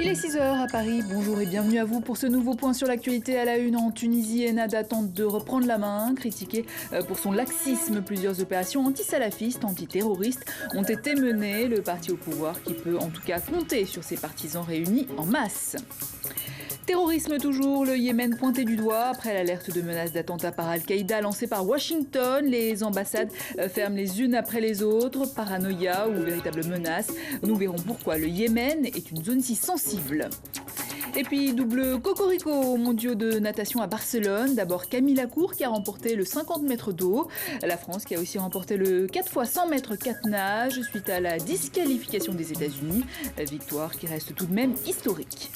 Il est 6 h à Paris, bonjour et bienvenue à vous pour ce nouveau point sur l'actualité à la une. En Tunisie, Ennahda tente de reprendre la main. Critiqué pour son laxisme, plusieurs opérations antisalafistes, antiterroristes ont été menées. Le parti au pouvoir qui peut en tout cas compter sur ses partisans réunis en masse. Terrorisme toujours, le Yémen pointé du doigt. Après l'alerte de menaces d'attentats par Al-Qaïda lancée par Washington, les ambassades ferment les unes après les autres. Paranoïa ou véritable menace, nous verrons pourquoi le Yémen est une zone si sensible. Et puis double cocorico aux mondiaux de natation à Barcelone. D'abord Camille Lacour qui a remporté le 50 mètres d'eau. La France qui a aussi remporté le 4 x 100 mètres 4 nages suite à la disqualification des États-Unis. Victoire qui reste tout de même historique.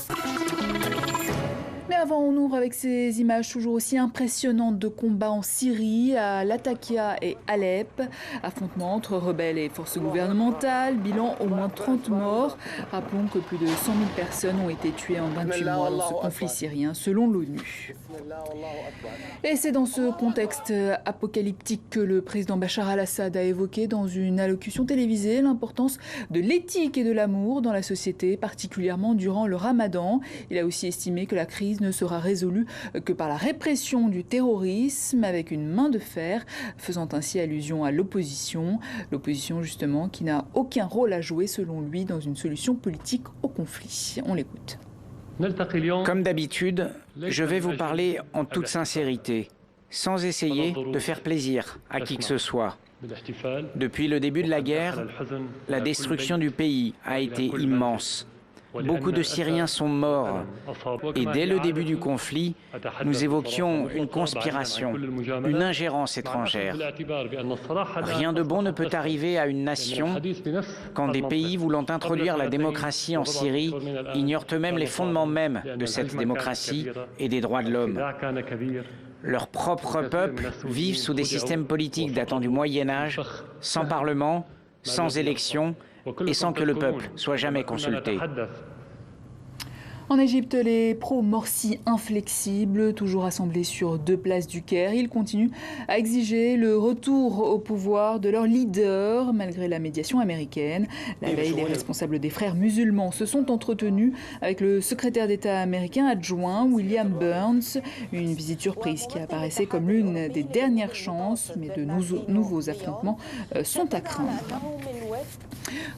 Mais avant, on ouvre avec ces images toujours aussi impressionnantes de combats en Syrie, à Latakia et Alep. Affrontements entre rebelles et forces gouvernementales, bilan au moins 30 morts. Rappelons que plus de 100 000 personnes ont été tuées en 28 mois dans ce conflit syrien, selon l'ONU. Et c'est dans ce contexte apocalyptique que le président Bachar al-Assad a évoqué dans une allocution télévisée l'importance de l'éthique et de l'amour dans la société, particulièrement durant le Ramadan. Il a aussi estimé que la crise ne sera résolue que par la répression du terrorisme avec une main de fer, faisant ainsi allusion à l'opposition. L'opposition justement qui n'a aucun rôle à jouer selon lui dans une solution politique au conflit. On l'écoute. Comme d'habitude, je vais vous parler en toute sincérité, sans essayer de faire plaisir à qui que ce soit. Depuis le début de la guerre, la destruction du pays a été immense. Beaucoup de Syriens sont morts. Et dès le début du conflit, nous évoquions une conspiration, une ingérence étrangère. Rien de bon ne peut arriver à une nation quand des pays voulant introduire la démocratie en Syrie ignorent eux-mêmes les fondements mêmes de cette démocratie et des droits de l'homme. Leurs propres peuples vivent sous des systèmes politiques datant du Moyen-Âge, sans parlement, sans élection, et sans que le peuple soit jamais consulté. En Égypte, les pro-Morsi inflexibles, toujours assemblés sur 2 places du Caire, ils continuent à exiger le retour au pouvoir de leur leader, malgré la médiation américaine. La veille, les responsables des frères musulmans se sont entretenus avec le secrétaire d'État américain adjoint, William Burns. Une visite surprise qui apparaissait comme l'une des dernières chances, mais de nouveaux affrontements sont à craindre.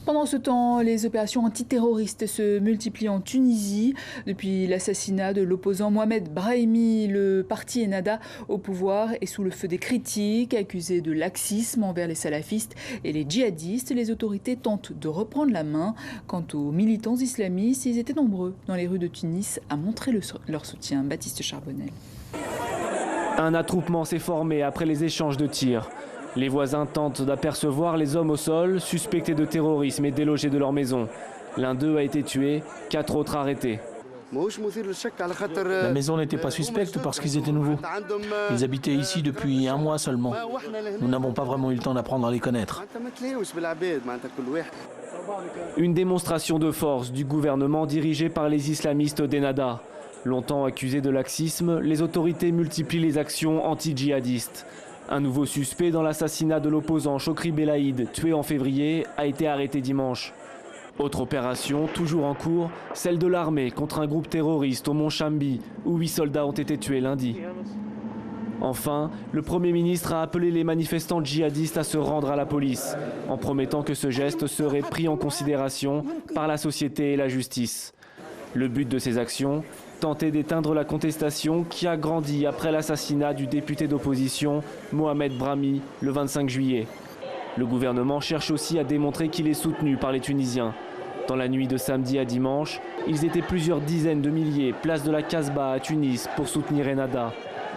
Pendant ce temps, les opérations antiterroristes se multiplient en Tunisie. Depuis l'assassinat de l'opposant Mohamed Brahimi, le parti Ennahda au pouvoir est sous le feu des critiques. Accusé de laxisme envers les salafistes et les djihadistes, les autorités tentent de reprendre la main. Quant aux militants islamistes, ils étaient nombreux dans les rues de Tunis à montrer leur soutien. Baptiste Charbonnel. Un attroupement s'est formé après les échanges de tirs. Les voisins tentent d'apercevoir les hommes au sol, suspectés de terrorisme et délogés de leur maison. L'un d'eux a été tué, 4 autres arrêtés. La maison n'était pas suspecte parce qu'ils étaient nouveaux. Ils habitaient ici depuis 1 mois seulement. Nous n'avons pas vraiment eu le temps d'apprendre à les connaître. Une démonstration de force du gouvernement dirigé par les islamistes d'Ennahda. Longtemps accusés de laxisme, les autorités multiplient les actions anti-djihadistes. Un nouveau suspect dans l'assassinat de l'opposant Chokri Belaïd, tué en février, a été arrêté dimanche. Autre opération, toujours en cours, celle de l'armée contre un groupe terroriste au mont Chambi, où 8 soldats ont été tués lundi. Enfin, le Premier ministre a appelé les manifestants djihadistes à se rendre à la police, en promettant que ce geste serait pris en considération par la société et la justice. Le but de ces actions, tenter d'éteindre la contestation qui a grandi après l'assassinat du député d'opposition Mohamed Brahimi le 25 juillet. Le gouvernement cherche aussi à démontrer qu'il est soutenu par les Tunisiens. Dans la nuit de samedi à dimanche, ils étaient plusieurs dizaines de milliers place de la Casbah à Tunis pour soutenir Ennahda.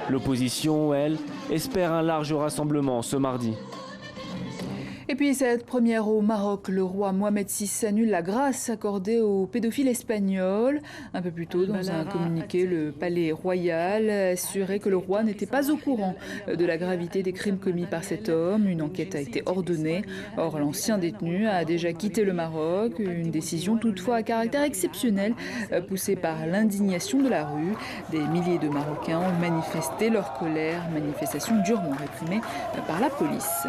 L'opposition, elle, espère un large rassemblement ce mardi. Et puis cette première au Maroc, le roi Mohamed VI annule la grâce accordée aux pédophiles espagnols. Un peu plus tôt, dans un communiqué, le palais royal assurait que le roi n'était pas au courant de la gravité des crimes commis par cet homme. Une enquête a été ordonnée. Or, l'ancien détenu a déjà quitté le Maroc. Une décision toutefois à caractère exceptionnel, poussée par l'indignation de la rue. Des milliers de Marocains ont manifesté leur colère, manifestation durement réprimée par la police.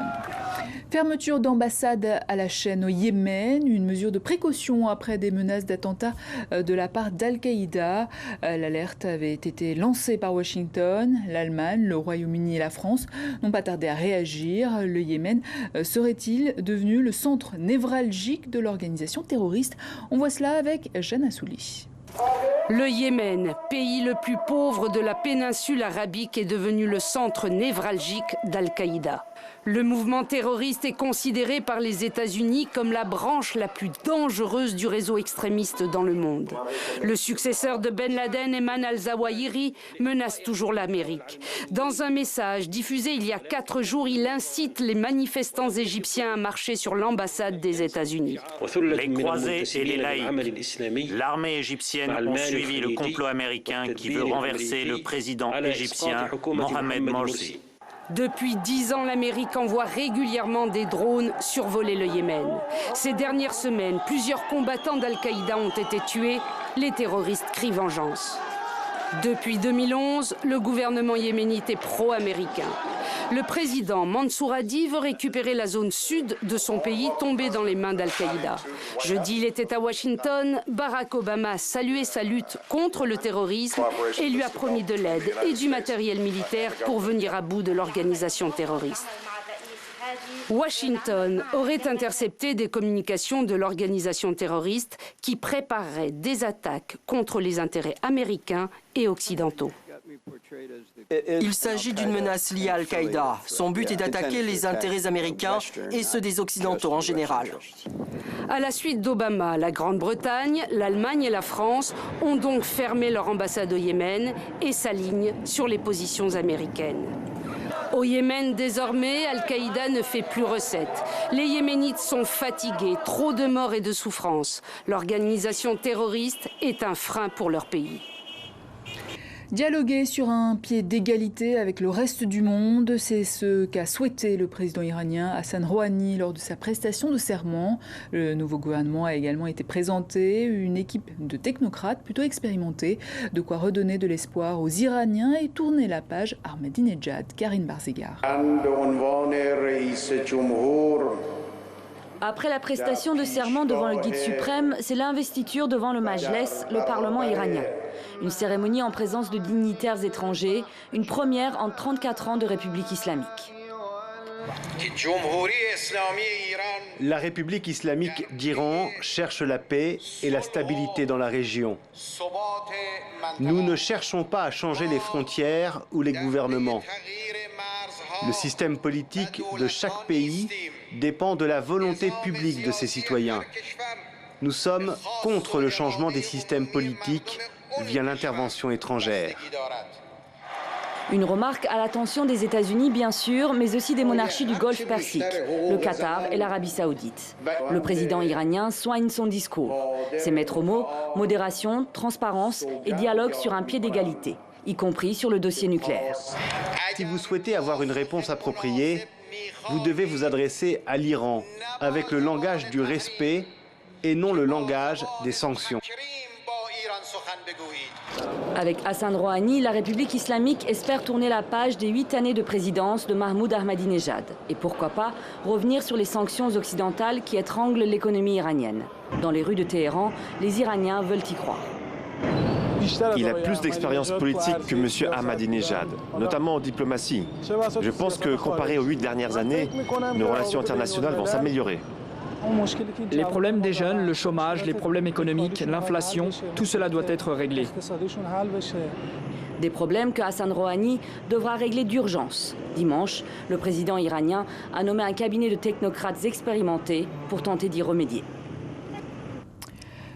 Fermeture Fermeture d'ambassade à la chaîne au Yémen, une mesure de précaution après des menaces d'attentats de la part d'Al-Qaïda. L'alerte avait été lancée par Washington. L'Allemagne, le Royaume-Uni et la France n'ont pas tardé à réagir. Le Yémen serait-il devenu le centre névralgique de l'organisation terroriste? On voit cela avec Jeanne Assouli. Le Yémen, pays le plus pauvre de la péninsule arabique, est devenu le centre névralgique d'Al-Qaïda. Le mouvement terroriste est considéré par les États-Unis comme la branche la plus dangereuse du réseau extrémiste dans le monde. Le successeur de Ben Laden, Ayman al-Zawahiri, menace toujours l'Amérique. Dans un message diffusé il y a 4 jours, il incite les manifestants égyptiens à marcher sur l'ambassade des États-Unis. Les croisés et les laïcs, l'armée égyptienne ont suivi le complot américain qui veut renverser le président égyptien Mohamed Morsi. Depuis 10 ans, l'Amérique envoie régulièrement des drones survoler le Yémen. Ces dernières semaines, plusieurs combattants d'Al-Qaïda ont été tués. Les terroristes crient vengeance. Depuis 2011, le gouvernement yéménite est pro-américain. Le président Mansour Hadi veut récupérer la zone sud de son pays tombée dans les mains d'Al-Qaïda. Jeudi, il était à Washington. Barack Obama a salué sa lutte contre le terrorisme et lui a promis de l'aide et du matériel militaire pour venir à bout de l'organisation terroriste. Washington aurait intercepté des communications de l'organisation terroriste qui préparerait des attaques contre les intérêts américains et occidentaux. Il s'agit d'une menace liée à Al-Qaïda. Son but est d'attaquer les intérêts américains et ceux des Occidentaux en général. À la suite d'Obama, la Grande-Bretagne, l'Allemagne et la France ont donc fermé leur ambassade au Yémen et s'alignent sur les positions américaines. Au Yémen, désormais, Al-Qaïda ne fait plus recette. Les Yéménites sont fatigués, trop de morts et de souffrances. L'organisation terroriste est un frein pour leur pays. Dialoguer sur un pied d'égalité avec le reste du monde, c'est ce qu'a souhaité le président iranien Hassan Rouhani lors de sa prestation de serment. Le nouveau gouvernement a également été présenté, une équipe de technocrates plutôt expérimentés, de quoi redonner de l'espoir aux Iraniens et tourner la page Ahmadinejad. Karine Barzegar. Après la prestation de serment devant le guide suprême, c'est l'investiture devant le Majlis, le Parlement iranien. Une cérémonie en présence de dignitaires étrangers, une première en 34 ans de République islamique. La République islamique d'Iran cherche la paix et la stabilité dans la région. Nous ne cherchons pas à changer les frontières ou les gouvernements. Le système politique de chaque pays dépend de la volonté publique de ses citoyens. Nous sommes contre le changement des systèmes politiques via l'intervention étrangère. Une remarque à l'attention des États-Unis, bien sûr, mais aussi des monarchies du Golfe Persique, le Qatar et l'Arabie Saoudite. Le président iranien soigne son discours. Ses maîtres mots, modération, transparence et dialogue sur un pied d'égalité, y compris sur le dossier nucléaire. Si vous souhaitez avoir une réponse appropriée, vous devez vous adresser à l'Iran avec le langage du respect et non le langage des sanctions. Avec Hassan Rouhani, la République islamique espère tourner la page des 8 années de présidence de Mahmoud Ahmadinejad. Et pourquoi pas revenir sur les sanctions occidentales qui étranglent l'économie iranienne. Dans les rues de Téhéran, les Iraniens veulent y croire. Il a plus d'expérience politique que M. Ahmadinejad, notamment en diplomatie. Je pense que, comparé aux 8 dernières années, nos relations internationales vont s'améliorer. Les problèmes des jeunes, le chômage, les problèmes économiques, l'inflation, tout cela doit être réglé. Des problèmes que Hassan Rouhani devra régler d'urgence. Dimanche, le président iranien a nommé un cabinet de technocrates expérimentés pour tenter d'y remédier.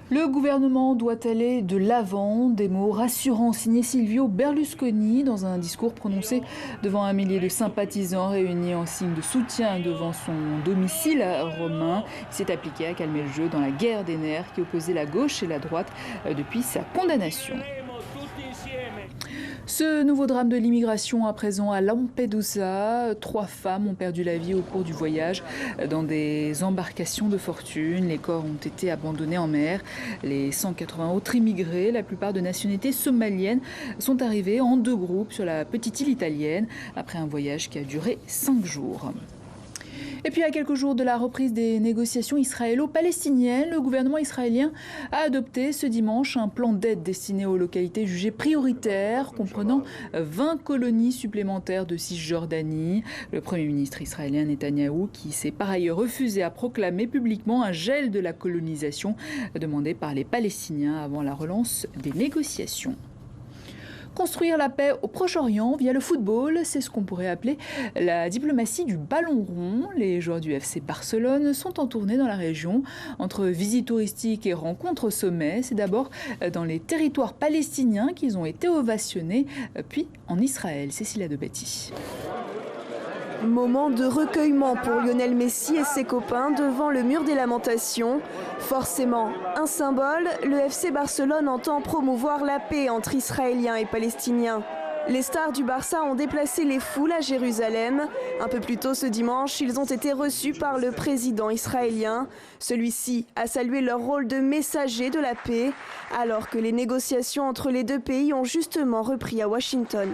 Le gouvernement doit aller de l'avant, des mots rassurants signés Silvio Berlusconi dans un discours prononcé devant un millier de sympathisants réunis en signe de soutien devant son domicile romain. Il s'est appliqué à calmer le jeu dans la guerre des nerfs qui opposait la gauche et la droite depuis sa condamnation. Ce nouveau drame de l'immigration à présent à Lampedusa. 3 femmes ont perdu la vie au cours du voyage dans des embarcations de fortune. Les corps ont été abandonnés en mer. Les 180 autres immigrés, la plupart de nationalité somalienne, sont arrivés en 2 groupes sur la petite île italienne après un voyage qui a duré 5 jours. Et puis à quelques jours de la reprise des négociations israélo-palestiniennes, le gouvernement israélien a adopté ce dimanche un plan d'aide destiné aux localités jugées prioritaires, comprenant 20 colonies supplémentaires de Cisjordanie. Le Premier ministre israélien Netanyahou, qui s'est par ailleurs refusé à proclamer publiquement un gel de la colonisation demandé par les Palestiniens avant la relance des négociations. Construire la paix au Proche-Orient via le football, c'est ce qu'on pourrait appeler la diplomatie du ballon rond. Les joueurs du FC Barcelone sont en tournée dans la région. Entre visites touristiques et rencontres au sommet, c'est d'abord dans les territoires palestiniens qu'ils ont été ovationnés, puis en Israël. Cécilia de Betty. Moment de recueillement pour Lionel Messi et ses copains devant le mur des lamentations. Forcément un symbole, le FC Barcelone entend promouvoir la paix entre Israéliens et Palestiniens. Les stars du Barça ont déplacé les foules à Jérusalem. Un peu plus tôt ce dimanche, ils ont été reçus par le président israélien. Celui-ci a salué leur rôle de messager de la paix, alors que les négociations entre les deux pays ont justement repris à Washington.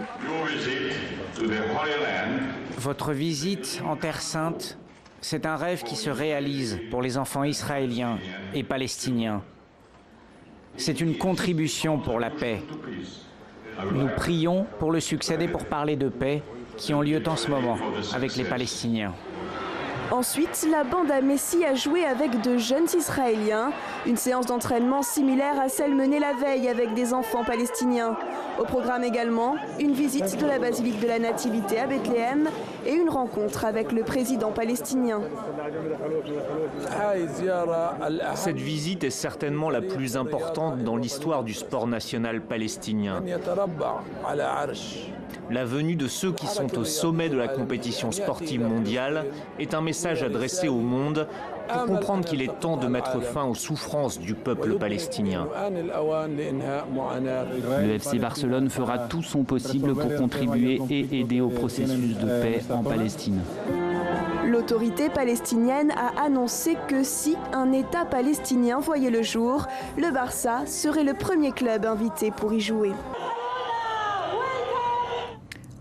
Votre visite en Terre Sainte, c'est un rêve qui se réalise pour les enfants israéliens et palestiniens. C'est une contribution pour la paix. Nous prions pour le succès des pourparlers de paix qui ont lieu en ce moment avec les Palestiniens. Ensuite, la bande à Messi a joué avec de jeunes Israéliens. Une séance d'entraînement similaire à celle menée la veille avec des enfants palestiniens. Au programme également, une visite de la basilique de la Nativité à Bethléem et une rencontre avec le président palestinien. Cette visite est certainement la plus importante dans l'histoire du sport national palestinien. La venue de ceux qui sont au sommet de la compétition sportive mondiale est un message adressé au monde pour comprendre qu'il est temps de mettre fin aux souffrances du peuple palestinien. Le FC Barcelone fera tout son possible pour contribuer et aider au processus de paix en Palestine. L'autorité palestinienne a annoncé que si un État palestinien voyait le jour, le Barça serait le premier club invité pour y jouer.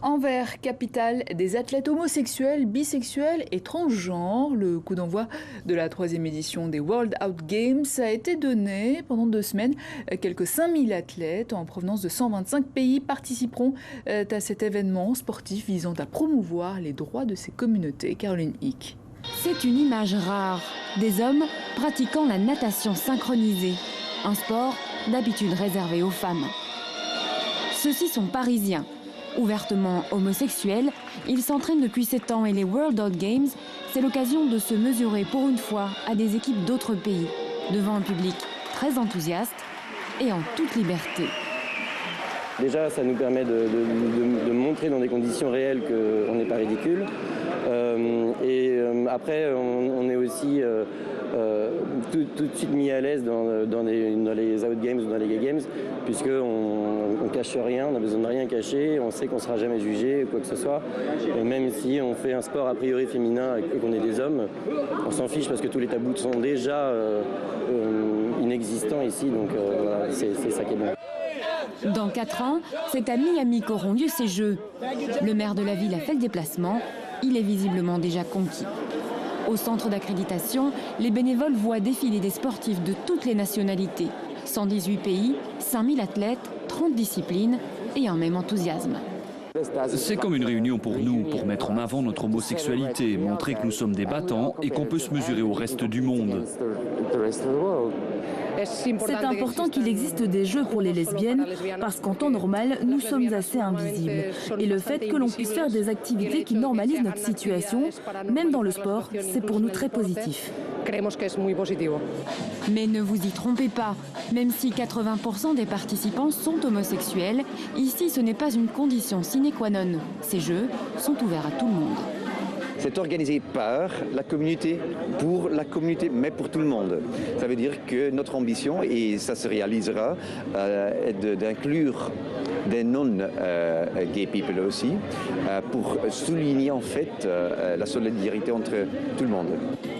Anvers, capitale des athlètes homosexuels, bisexuels et transgenres. Le coup d'envoi de la 3e édition des World Out Games a été donné pendant 2 semaines. Quelques 5000 athlètes en provenance de 125 pays participeront à cet événement sportif visant à promouvoir les droits de ces communautés. Caroline Hick. C'est une image rare, des hommes pratiquant la natation synchronisée, un sport d'habitude réservé aux femmes. Ceux-ci sont parisiens. Ouvertement homosexuels, ils s'entraînent depuis 7 ans et les World Out Games, c'est l'occasion de se mesurer pour une fois à des équipes d'autres pays, devant un public très enthousiaste et en toute liberté. Déjà, ça nous permet de montrer dans des conditions réelles qu'on n'est pas ridicule. Après, on est aussi tout de suite mis à l'aise dans les Out Games ou dans les Gay Games, puisqu'on ne cache rien, on n'a besoin de rien cacher, on sait qu'on ne sera jamais jugé, quoi que ce soit. Et même si on fait un sport a priori féminin et qu'on est des hommes, on s'en fiche parce que tous les tabous sont déjà inexistants ici, donc voilà, c'est ça qui est bien. Dans 4 ans, c'est à Miami qu'auront lieu ces Jeux. Le maire de la ville a fait le déplacement, il est visiblement déjà conquis. Au centre d'accréditation, les bénévoles voient défiler des sportifs de toutes les nationalités. 118 pays, 5000 athlètes, 30 disciplines et un même enthousiasme. C'est comme une réunion pour nous, pour mettre en avant notre homosexualité, montrer que nous sommes des battants et qu'on peut se mesurer au reste du monde. C'est important qu'il existe des jeux pour les lesbiennes parce qu'en temps normal, nous sommes assez invisibles. Et le fait que l'on puisse faire des activités qui normalisent notre situation, même dans le sport, c'est pour nous très positif. Mais ne vous y trompez pas, même si 80% des participants sont homosexuels, ici ce n'est pas une condition sine qua non. Ces jeux sont ouverts à tout le monde. C'est organisé par la communauté, pour la communauté, mais pour tout le monde. Ça veut dire que notre ambition, et ça se réalisera, est d'inclure des non-gay people aussi, pour souligner en fait la solidarité entre tout le monde.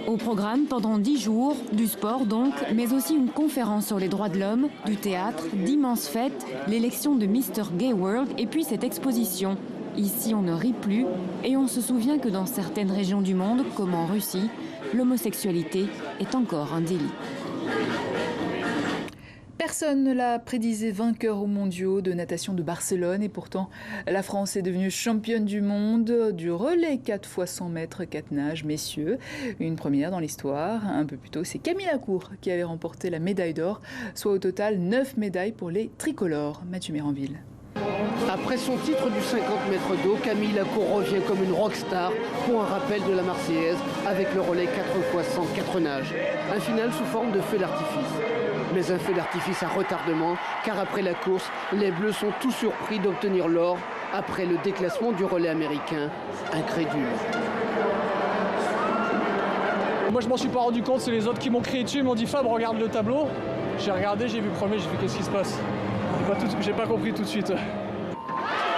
Au programme, pendant 10 jours, du sport donc, mais aussi une conférence sur les droits de l'homme, du théâtre, d'immenses fêtes, l'élection de Mr. Gay World et puis cette exposition. Ici, on ne rit plus et on se souvient que dans certaines régions du monde, comme en Russie, l'homosexualité est encore un délit. Personne ne l'a prédisé vainqueur aux mondiaux de natation de Barcelone et pourtant la France est devenue championne du monde du relais 4 x 100 mètres 4 nages messieurs. Une première dans l'histoire. Un peu plus tôt, c'est Camille Lacour qui avait remporté la médaille d'or, soit au total 9 médailles pour les tricolores. Mathieu Méranville. Après son titre du 50 mètres d'eau, Camille Lacour revient comme une rockstar pour un rappel de la Marseillaise avec le relais 4 x 100 4 nages. Un final sous forme de feu d'artifice. Mais un feu d'artifice à retardement, car après la course, les Bleus sont tout surpris d'obtenir l'or après le déclassement du relais américain, incrédule. Moi je m'en suis pas rendu compte, c'est les autres qui m'ont crié dessus, ils m'ont dit Fab regarde le tableau. J'ai regardé, j'ai vu premier, j'ai vu qu'est-ce qui se passe. J'ai pas compris tout de suite.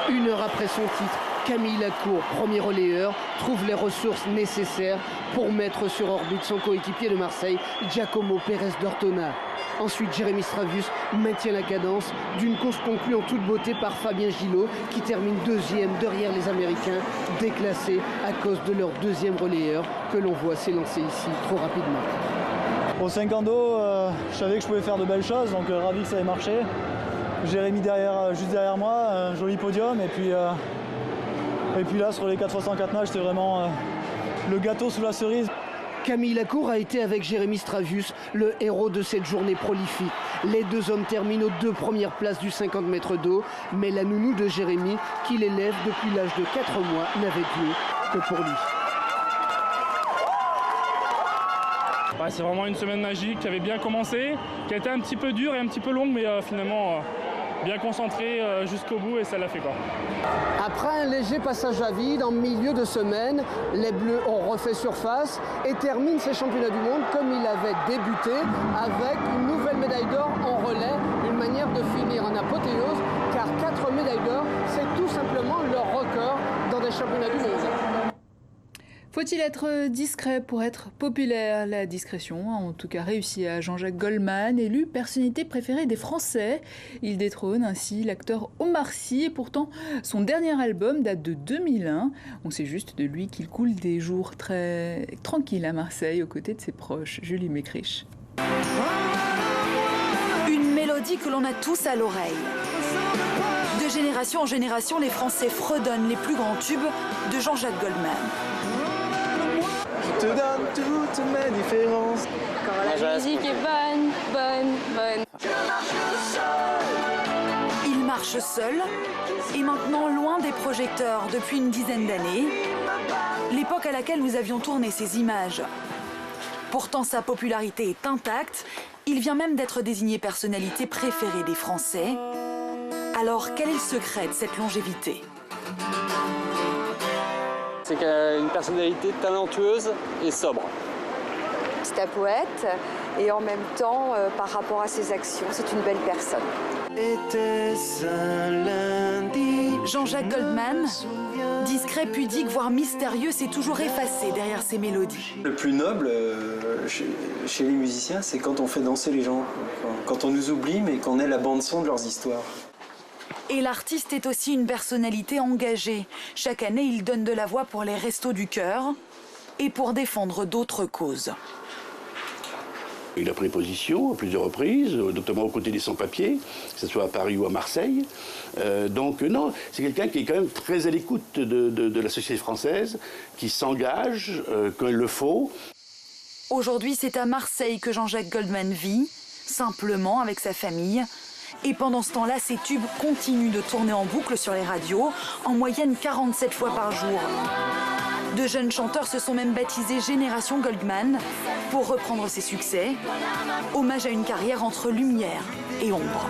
Une heure après son titre, Camille Lacour, premier relayeur, trouve les ressources nécessaires pour mettre sur orbite son coéquipier de Marseille, Giacomo Pérez d'Ortona. Ensuite, Jérémy Stravius maintient la cadence d'une course conclue en toute beauté par Fabien Gillot, qui termine deuxième derrière les Américains, déclassés à cause de leur deuxième relayeur, que l'on voit s'élancer ici trop rapidement. Au 50 d'eau, je savais que je pouvais faire de belles choses, donc ravi que ça ait marché. Jérémy juste derrière moi, un joli podium, et puis là sur les 4 x 100 4 nages, c'était vraiment le gâteau sous la cerise. Camille Lacour a été avec Jérémy Stravius le héros de cette journée prolifique. Les deux hommes terminent aux 2 premières places du 50 mètres d'eau, mais la nounou de Jérémy, qui l'élève depuis l'âge de 4 mois, n'avait Dieu que pour lui. Ouais, c'est vraiment une semaine magique qui avait bien commencé, qui a été un petit peu dure et un petit peu longue, mais finalement bien concentrée jusqu'au bout et ça l'a fait quoi. Après un léger passage à vide en milieu de semaine, les Bleus ont refait surface et terminent ces championnats du monde comme il avait débuté, avec une nouvelle médaille d'or en relais, une manière de finir en apothéose, car 4 médailles d'or, c'est tout simplement leur record dans des championnats du monde. Faut-il être discret pour être populaire? La discrétion a en tout cas réussi à Jean-Jacques Goldman, élu personnalité préférée des Français. Il détrône ainsi l'acteur Omar Sy et pourtant son dernier album date de 2001. On sait juste de lui qu'il coule des jours très tranquilles à Marseille aux côtés de ses proches. Julie Mécriche. Une mélodie que l'on a tous à l'oreille. De génération en génération, les Français fredonnent les plus grands tubes de Jean-Jacques Goldman. Je te donne toutes mes différences. Quand la musique est bonne, bonne, bonne. Il marche seul et maintenant loin des projecteurs depuis une dizaine d'années, l'époque à laquelle nous avions tourné ces images. Pourtant, sa popularité est intacte. Il vient même d'être désigné personnalité préférée des Français. Alors, quel est le secret de cette longévité ? C'est qu'elle a une personnalité talentueuse et sobre. C'est un poète et en même temps, par rapport à ses actions, c'est une belle personne. Jean-Jacques Goldman, discret, pudique, voire mystérieux, s'est toujours effacé derrière ses mélodies. Le plus noble chez les musiciens, c'est quand on fait danser les gens, quand on nous oublie mais qu'on est la bande-son de leurs histoires. Et l'artiste est aussi une personnalité engagée. Chaque année, il donne de la voix pour les Restos du Cœur et pour défendre d'autres causes. Il a pris position à plusieurs reprises, notamment aux côtés des sans-papiers, que ce soit à Paris ou à Marseille. Donc non, c'est quelqu'un qui est quand même très à l'écoute de la société française, qui s'engage quand il le faut. Aujourd'hui, c'est à Marseille que Jean-Jacques Goldman vit, simplement avec sa famille. Et pendant ce temps-là, ces tubes continuent de tourner en boucle sur les radios, en moyenne 47 fois par jour. De jeunes chanteurs se sont même baptisés Génération Goldman pour reprendre ses succès. Hommage à une carrière entre lumière et ombre.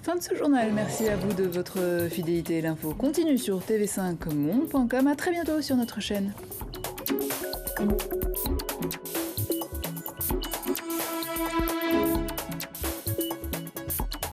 Fin de ce journal. Merci à vous de votre fidélité. L'info continue sur tv5monde.com. À très bientôt sur notre chaîne.